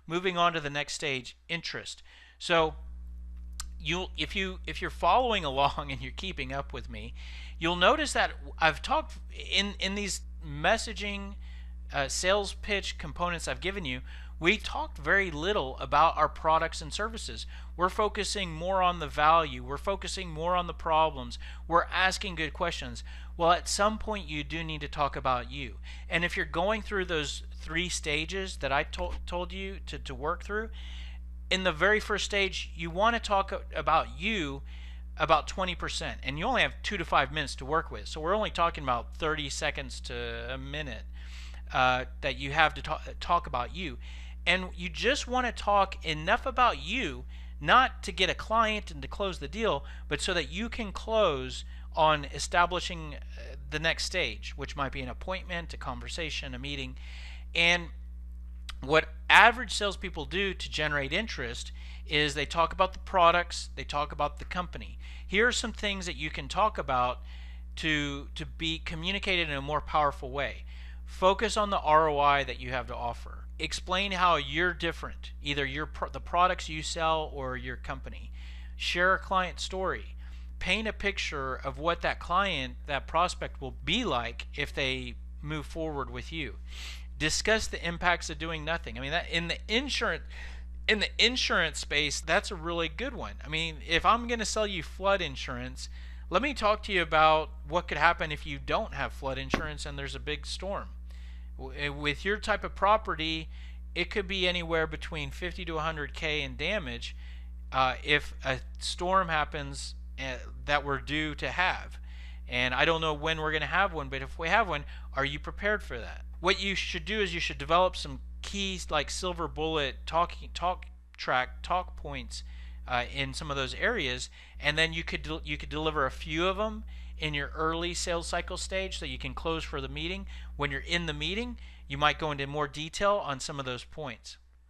moving on to the next stage, interest. So if you're following along and you're keeping up with me, you'll notice that I've talked in these messaging sales pitch components I've given you. We talked very little about our products and services. We're focusing more on the value. We're focusing more on the problems. We're asking good questions. Well, at some point, you do need to talk about you. And if you're going through those 3 stages that I told you to work through, in the very first stage, you want to talk about you about 20%, and you only have 2 to 5 minutes to work with. So we're only talking about 30 seconds to a minute that you have to talk about you. And you just want to talk enough about you, not to get a client and to close the deal, but so that you can close on establishing the next stage, which might be an appointment, a conversation, a meeting. And what average salespeople do to generate interest is they talk about the products, they talk about the company. Here are some things that you can talk about to be communicated in a more powerful way. Focus on the ROI that you have to offer. Explain how you're different, either the products you sell or your company. Share a client story. Paint a picture of what that client, that prospect will be like if they move forward with you. Discuss the impacts of doing nothing. I mean, that in the insurance space, that's a really good one. I mean, if I'm going to sell you flood insurance, let me talk to you about what could happen if you don't have flood insurance and there's a big storm. With your type of property, it could be anywhere between 50 to 100K in damage if a storm happens that we're due to have. And I don't know when we're going to have one, but if we have one, are you prepared for that? What you should do is you should develop some keys, like silver bullet talk points in some of those areas, and then you could deliver a few of them in your early sales cycle stage so you can close for the meeting. When you're in the meeting, you might go into more detail on some of those points.